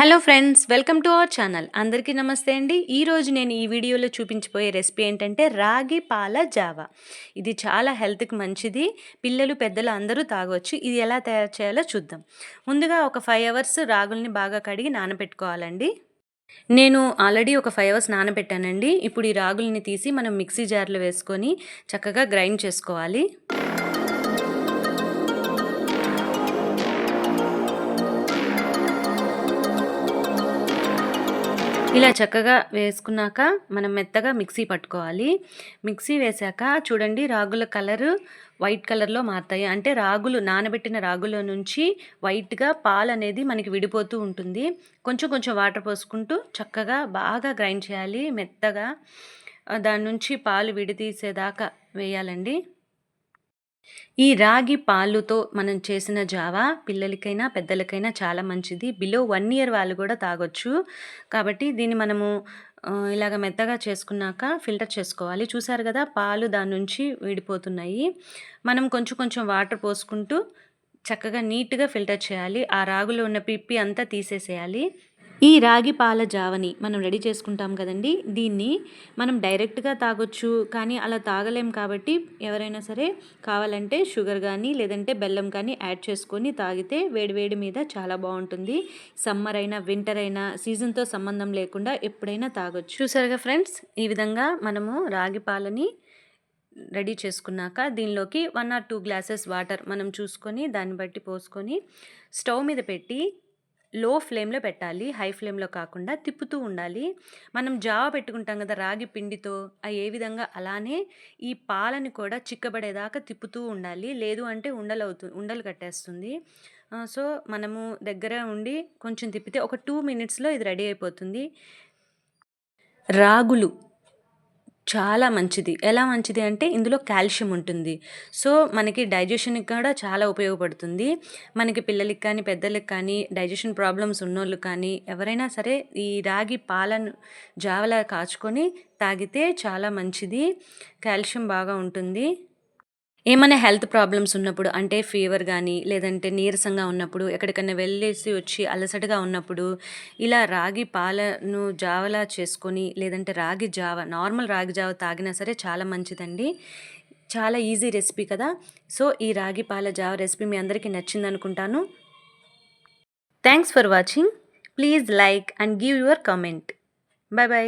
Hello friends, welcome to our channel. అందరికీ నమస్తే అండి. ఈరోజు నేను ఈ వీడియోలో చూపించబోయే రెసిపీ ఏంటంటే రాగి పాల జావా. ఇది చాలా హెల్త్‌కి మంచిది. పిల్లలు, పెద్దలు అందరూ తాగొచ్చు. ఇది ఎలా తయారు చేయాలో చూద్దాం. ముందుగా ఒక 5 అవర్స్ రాగుల్ని బాగా కడిగి నానబెట్టుకోవాలండి. నేను ఆల్రెడీ ఒక 5 అవర్స్ నానబెట్టానండి. ఇప్పుడు ఈ రాగుల్ని తీసి మనం మిక్సీ జార్‌లో వేసుకొని చక్కగా గ్రైండ్ చేసుకోవాలి. ఇలా చక్కగా వేసుకున్నాక మనం మెత్తగా మిక్సీ పట్టుకోవాలి. మిక్సీ వేశాక చూడండి, రాగుల కలరు వైట్ కలర్‌లో మారతాయి. అంటే రాగులు నానబెట్టిన రాగులో నుంచి వైట్‌గా పాలనేది మనకి విడిపోతూ ఉంటుంది. కొంచెం కొంచెం వాటర్ పోసుకుంటూ చక్కగా బాగా గ్రైండ్ చేయాలి మెత్తగా. దాని నుంచి పాలు విడదీసేదాకా వేయాలండి. ఈ రాగి పాలుతో మనం చేసిన జావా పిల్లలకైనా, పెద్దలకైనా చాలా మంచిది. బిలో 1 ఇయర్ వాళ్ళు కూడా తాగొచ్చు. కాబట్టి దీన్ని మనము ఇలాగ మెత్తగా చేసుకున్నాక ఫిల్టర్ చేసుకోవాలి. చూసారు కదా, పాలు దాని నుంచి విడిపోతున్నాయి. మనం కొంచెం కొంచెం వాటర్ పోసుకుంటూ చక్కగా నీట్‌గా ఫిల్టర్ చేయాలి. ఆ రాగులో ఉన్న పిప్పి అంతా తీసేసేయాలి. ఈ రాగి పాల జావని మనం రెడీ చేసుకుంటాం కదండీ! దీన్ని మనం డైరెక్ట్‌గా తాగొచ్చు. కానీ అలా తాగలేం కాబట్టి ఎవరైనా సరే కావాలంటే షుగర్ గానీ, లేదంటే బెల్లం కానీ యాడ్ చేసుకొని తాగితే వేడి వేడి మీద చాలా బావుంటుంది. సమ్మర్ అయినా, వింటర్ అయినా సీజన్‌తో సంబంధం లేకుండా ఎప్పుడైనా తాగొచ్చు. చూసారుగా ఫ్రెండ్స్, ఈ విధంగా మనము రాగి పాలని రెడీ చేసుకున్నాక దీనిలోకి 1 ఆర్ 2 గ్లాసెస్ వాటర్ మనం చూసుకొని దాన్ని బట్టి పోసుకొని స్టవ్ మీద పెట్టి లో ఫ్లేమ్‌లో పెట్టాలి. హై ఫ్లేమ్‌లో కాకుండా తిప్పుతూ ఉండాలి. మనం జావ పెట్టుకుంటాం కదా రాగి పిండితో, ఏ విధంగా అలానే ఈ పాలని కూడా చిక్కబడేదాకా తిప్పుతూ ఉండాలి. లేదు అంటే ఉండలు కట్టేస్తుంది. సో, మనము దగ్గర ఉండి కొంచెం తిప్పితే ఒక 2 మినిట్స్‌లో ఇది రెడీ అయిపోతుంది. రాగులు చాలా మంచిది. ఎలా మంచిది అంటే ఇందులో కాల్షియం ఉంటుంది. సో, మనకి డైజెషన్‌కి కూడా చాలా ఉపయోగపడుతుంది. మనకి పిల్లలకి కానీ, పెద్దలకి కానీ, డైజెషన్ ప్రాబ్లమ్స్ ఉన్నోళ్ళు కానీ ఎవరైనా సరే ఈ రాగి పాలను జావలా కాచుకొని తాగితే చాలా మంచిది. కాల్షియం బాగా ఉంటుంది. ఏమైనా హెల్త్ ప్రాబ్లమ్స్ ఉన్నప్పుడు అంటే ఫీవర్ గానీ, లేదంటే నీరసంగా ఉన్నప్పుడు, ఎక్కడికన్నా వెళ్ళేసి వచ్చి అలసటగా ఉన్నప్పుడు, ఇలా రాగి పాలను జావలా చేసుకొని, లేదంటే రాగి జావ, నార్మల్ రాగి జావ తాగినా సరే చాలా మంచిదండి. చాలా ఈజీ రెసిపీ కదా! సో, ఈ రాగి పాల జావ రెసిపీ మీ అందరికీ నచ్చిందనుకుంటాను. Thanks for watching. Please like and give your comment. Bye by.